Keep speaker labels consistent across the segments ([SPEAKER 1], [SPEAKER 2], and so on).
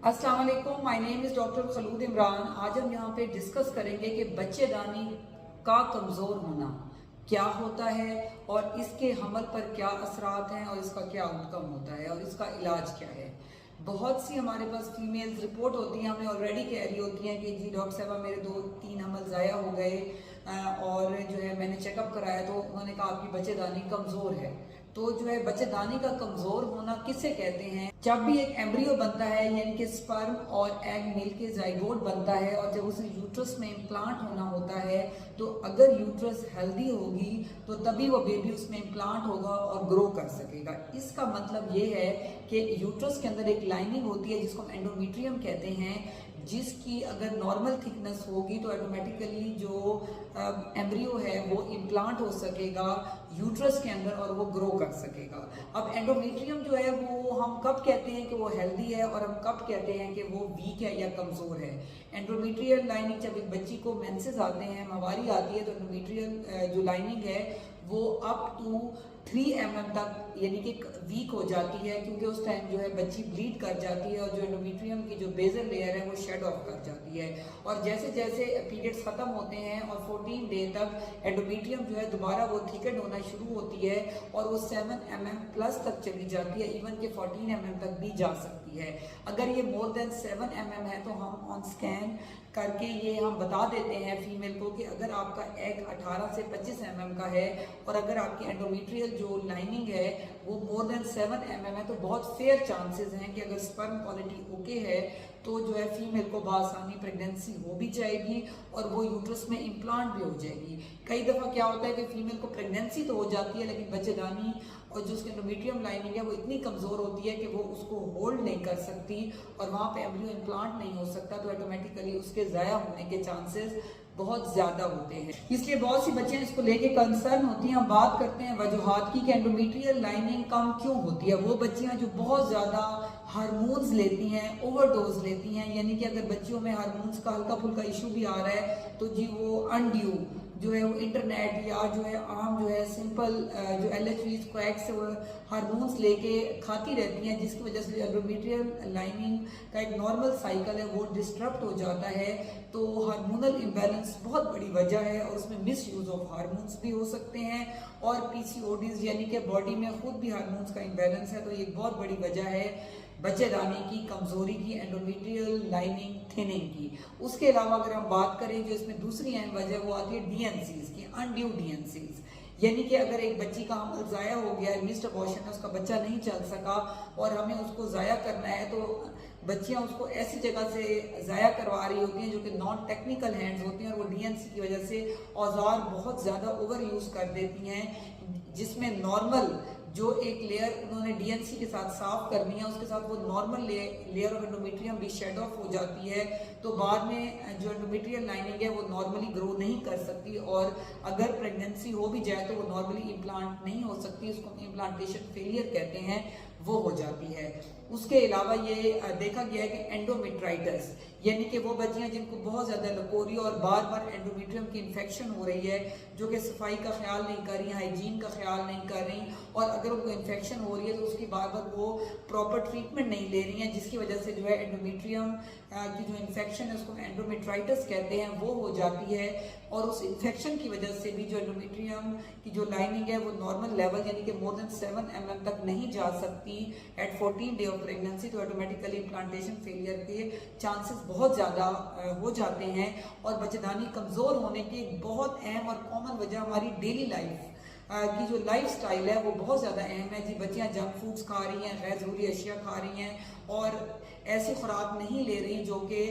[SPEAKER 1] अस्सलाम वालेकुम, my name is doctor Khulood Imran. आज हम यहाँ पे डिस्कस करेंगे कि बच्चेदानी का कमज़ोर होना क्या होता है और इसके हमल पर क्या असरात हैं और इसका क्या आउटकम होता है और इसका इलाज क्या है। बहुत सी हमारे पास फीमेल्स रिपोर्ट होती हैं, हमें ऑलरेडी कह रही होती हैं कि जी डॉक्टर साहबा मेरे 2-3 हमल ज़ाया हो गए और जो है मैंने चेकअप कराया तो उन्होंने कहा आपकी बच्चेदानी कमज़ोर है। तो जो है बच्चेदानी का कमज़ोर होना किसे कहते हैं? जब भी एक एम्ब्रियो बनता है यानी कि स्पर्म और एग मिल के जाइगोट बनता है और जब उसे यूट्रस में इम्प्लांट होना होता है तो अगर यूट्रस हेल्दी होगी तो तभी वो बेबी उसमें इम्प्लांट होगा और ग्रो कर सकेगा। इसका मतलब ये है कि यूट्रस के अंदर एक लाइनिंग होती है जिसको हम एंडोमेट्रियम कहते हैं, जिसकी अगर नॉर्मल थिकनेस होगी तो ऑटोमेटिकली जो एम्ब्रियो है वो इम्प्लांट हो सकेगा यूट्रस के अंदर और वो ग्रो कर सकेगा। अब एंडोमेट्रियम जो है वो हम कब कहते हैं कि वो हेल्दी है और हम कब कहते हैं कि वो वीक है या कमज़ोर है। एंडोमेट्रियल लाइनिंग जब एक बच्ची को मेंसेस आते हैं, माहवारी आती है, तो एंडोमेट्रियल जो लाइनिंग है वो अप टू 3 mm तक यानी कि वीक हो जाती है, क्योंकि उस टाइम जो है बच्ची ब्लीड कर जाती है और जो एंडोमेट्रियम की जो बेजल लेयर है वो शेड ऑफ कर जाती है। और जैसे जैसे पीरियड्स ख़त्म होते हैं और 14 डे तक एंडोमेट्रियम जो है दोबारा वो थिकन होना शुरू होती है और वो 7 mm प्लस तक चली जाती है, इवन के 14 mm तक भी जा सकती है। अगर ये मोर देन 7 mm है तो हम ऑन स्कैन करके ये हम बता देते हैं फीमेल को कि अगर आपका एग 18 से 25 mm का है और अगर आपकी एंडोमेट्रियल जो लाइनिंग है वो मोर देन 7 mm है तो बहुत फेयर चांसेस हैं कि अगर स्पर्म क्वालिटी ओके है तो जो है फीमेल को बआसानी प्रेगनेंसी हो भी जाएगी और वो यूट्रस में इम्प्लांट भी हो जाएगी। कई दफ़ा क्या होता है कि फीमेल को प्रेगनेंसी तो हो जाती है लेकिन बच्चेदानी और जो उसकी एंडोमेट्रियम लाइनिंग है वो इतनी कमज़ोर होती है कि वो उसको होल्ड नहीं कर सकती और वहाँ पे एम्ब्रियो इम्प्लांट नहीं हो सकता, तो ऑटोमेटिकली उसके ज़ाया होने के चांसेस बहुत ज़्यादा होते हैं। इसलिए बहुत सी बच्चियां इसको लेके कंसर्न होती हैं। हम बात करते हैं वजूहात की कि एंडोमेट्रियल लाइनिंग कम क्यों होती है। वो बच्चियां जो बहुत ज़्यादा हार्मोन्स लेती हैं, ओवरडोज लेती हैं, यानी कि अगर बच्चियों में हार्मोन्स का हल्का फुल्का इशू भी आ रहा है तो जी वो अनड्यू जो है वो इंटरनेट या जो है आम जो है सिंपल जो LHVs क्वैक्स हार्मोन्स लेके खाती रहती हैं, जिसकी वजह से एंडोमेट्रियल लाइनिंग का एक नॉर्मल साइकिल है वो डिस्टर्ब हो जाता है। तो हार्मोनल इम्बैलेंस बहुत बड़ी वजह है और उसमें मिस यूज ऑफ हार्मोन्स भी हो सकते हैं और PCODs यानी कि बॉडी में खुद भी हार्मोन्स का इम्बैलेंस है, तो ये बहुत बड़ी वजह है बच्चेदानी की कमज़ोरी की, एंडोमेट्रियल लाइनिंग थिनिंग की। उसके अलावा अगर हम बात करें जो इसमें दूसरी अहम वजह वो आती है DNCs की, अनड्यू DNCs, यानी कि अगर एक बच्ची का हमल ज़ाया हो गया है, मिस्ड अबॉर्शन है, उसका बच्चा नहीं चल सका और हमें उसको ज़ाया करना है तो बच्चियां उसको ऐसी जगह से ज़ाया करवा रही होती हैं जो कि नॉन टेक्निकल हैंड्स होती हैं और वो DNC की वजह से औजार बहुत ज़्यादा ओवर यूज़ कर देती हैं, जिसमें नॉर्मल जो एक लेयर उन्होंने DNC के साथ साफ करनी है उसके साथ वो नॉर्मल लेयर ऑफ एंडोमेट्रियम भी शेड ऑफ हो जाती है, तो बाद में जो एंडोमेट्रियल लाइनिंग है वो नॉर्मली ग्रो नहीं कर सकती और अगर प्रेगनेंसी हो भी जाए तो वो नॉर्मली इम्प्लांट नहीं हो सकती, उसको हम इम्प्लांटेशन फेलियर कहते हैं, वो हो जाती है। उसके अलावा ये देखा गया है कि एंडोमेट्राइटिस यानी कि वो बच्चियां जिनको बहुत ज़्यादा लकोरी और बार बार एंडोमेट्रियम की इन्फेक्शन हो रही है, जो कि सफाई का ख्याल नहीं कर रही, हाइजीन का ख्याल नहीं कर रही और अगर उनको इन्फेक्शन हो रही है तो उसकी बार बार वो प्रॉपर ट्रीटमेंट नहीं ले रही हैं, जिसकी वजह से जो है एंडोमेट्रियम की जो इन्फेक्शन है उसको एंडोमेट्राइटिस कहते हैं, वो हो जाती है और उस इन्फेक्शन की वजह से भी जो एंडोमेट्रियम की जो लाइनिंग है वो नॉर्मल लेवल यानी कि मोर देन 7 mm तक नहीं जा सकती एट 14 डे ऑफ प्रेगनेंसी, तो ऑटोमेटिकली इम्प्लांटेशन फेलियर के चांसेस बहुत ज़्यादा हो जाते हैं। और बच्चेदानी कमज़ोर होने की एक बहुत अहम और कॉमन वजह हमारी डेली लाइफ की जो लाइफ स्टाइल है वो बहुत ज़्यादा अहम है जी। बच्चियाँ जंक फूड्स खा रही हैं, गैर ज़रूरी अशिया खा रही हैं और ऐसी खुराक नहीं ले रही जो कि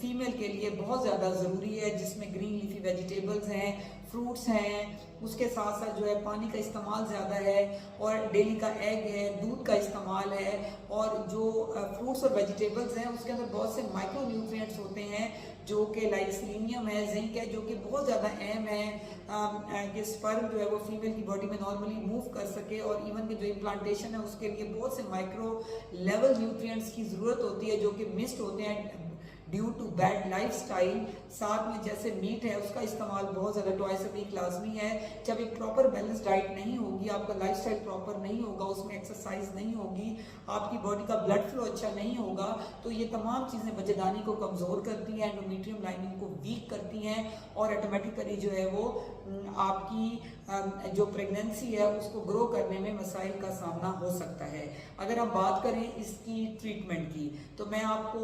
[SPEAKER 1] फीमेल के लिए बहुत ज़्यादा ज़रूरी है, जिसमें ग्रीन लीफी वेजिटेबल्स हैं, फ्रूट्स हैं, उसके साथ साथ जो है पानी का इस्तेमाल ज़्यादा है और डेली का एग है, दूध का इस्तेमाल है और जो फ्रूट्स और वेजिटेबल्स हैं उसके अंदर बहुत से माइक्रो न्यूट्रिएंट्स होते हैं जो कि लाइक सेलेनियम है, जिंक है, जो कि बहुत ज़्यादा अहम है कि स्पर्म जो है वो फीमेल की बॉडी में नॉर्मली मूव कर सके और इवन कि जो इम्प्लांटेशन है उसके लिए बहुत से माइक्रो लेवल न्यूट्रिएंट्स की ज़रूरत होती है जो कि मिस्ड होते हैं ड्यू टू बैड लाइफस्टाइल। साथ में जैसे मीट है उसका इस्तेमाल बहुत ज़्यादा ट्वाइस अ वीक लाजमी है। जब एक प्रॉपर बैलेंस डाइट नहीं होगी, आपका लाइफस्टाइल प्रॉपर नहीं होगा, उसमें एक्सरसाइज नहीं होगी, आपकी बॉडी का ब्लड फ्लो अच्छा नहीं होगा, तो ये तमाम चीज़ें बच्चेदानी को कमज़ोर करती हैं, एंडोमेट्रियम लाइनिंग को वीक करती हैं और ऑटोमेटिकली जो है वो आपकी जो प्रेगनेंसी है उसको ग्रो करने में मसाइल का सामना हो सकता है। अगर हम बात करें इसकी ट्रीटमेंट की, तो मैं आपको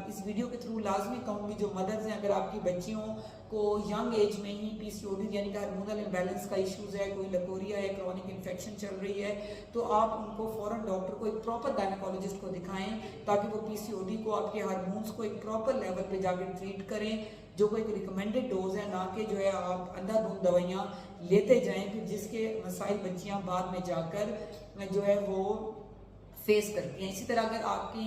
[SPEAKER 1] इस वीडियो के थ्रू लाजमी कहूँगी जो मदर्स हैं, अगर आपकी बच्चियों को यंग एज में ही पीसीओडी यानी कि हार्मोनल इम्बैलेंस का इश्यूज है, कोई लकोरिया है, क्रॉनिक इन्फेक्शन चल रही है, तो आप उनको फौरन डॉक्टर को, एक प्रॉपर गायनेकोलॉजिस्ट को दिखाएं ताकि वो पीसीओडी को, आपके हार्मोन्स को एक प्रॉपर लेवल पे जाकर ट्रीट करें, जो कोई रिकमेंडेड डोज है, ना कि जो है आप अंधाधुंध दवाइयाँ लेते जाएं, फिर जिसके मसाइल बच्चियाँ बाद में जाकर जो है वो फेस करती हैं। इसी तरह अगर आपकी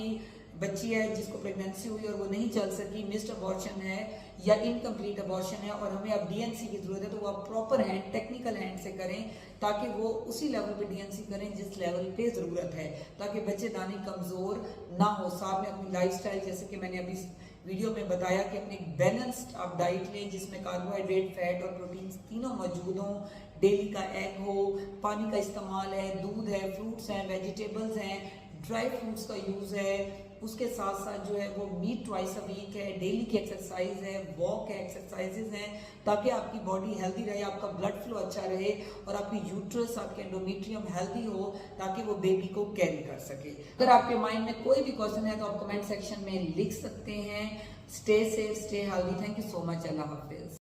[SPEAKER 1] बच्ची है जिसको प्रेगनेंसी हुई और वो नहीं चल सकी, मिस्ड अबॉर्शन है या इनकम्प्लीट अबॉर्शन है और हमें अब डीएनसी की जरूरत है, तो वो आप प्रॉपर हैंड, टेक्निकल हैंड से करें ताकि वो उसी लेवल पे डीएनसी करें जिस लेवल पे ज़रूरत है, ताकि बच्चेदानी कमज़ोर ना हो। साथ में अपनी लाइफस्टाइल, जैसे कि मैंने अभी वीडियो में बताया कि अपनी बैलेंस्ड आप डाइट लें जिसमें कार्बोहाइड्रेट, फैट और प्रोटीन तीनों मौजूद हों, डेली का एग हो, पानी का इस्तेमाल है, दूध है, फ्रूट्स हैं, वेजिटेबल्स हैं, ड्राई फ्रूट्स का यूज़ है, उसके साथ साथ जो है वो मीट ट्वाइस अ वीक है, डेली की एक्सरसाइज है, वॉक है, एक्सरसाइजेज हैं, ताकि आपकी बॉडी हेल्दी रहे, आपका ब्लड फ्लो अच्छा रहे और आपकी यूट्रस, आपके एंडोमेट्रियम हेल्दी हो ताकि वो बेबी को कैरी कर सके। अगर आपके माइंड में कोई भी क्वेश्चन है तो आप कमेंट सेक्शन में लिख सकते हैं। Stay safe, stay healthy. Thank you so much. Allah Hafiz.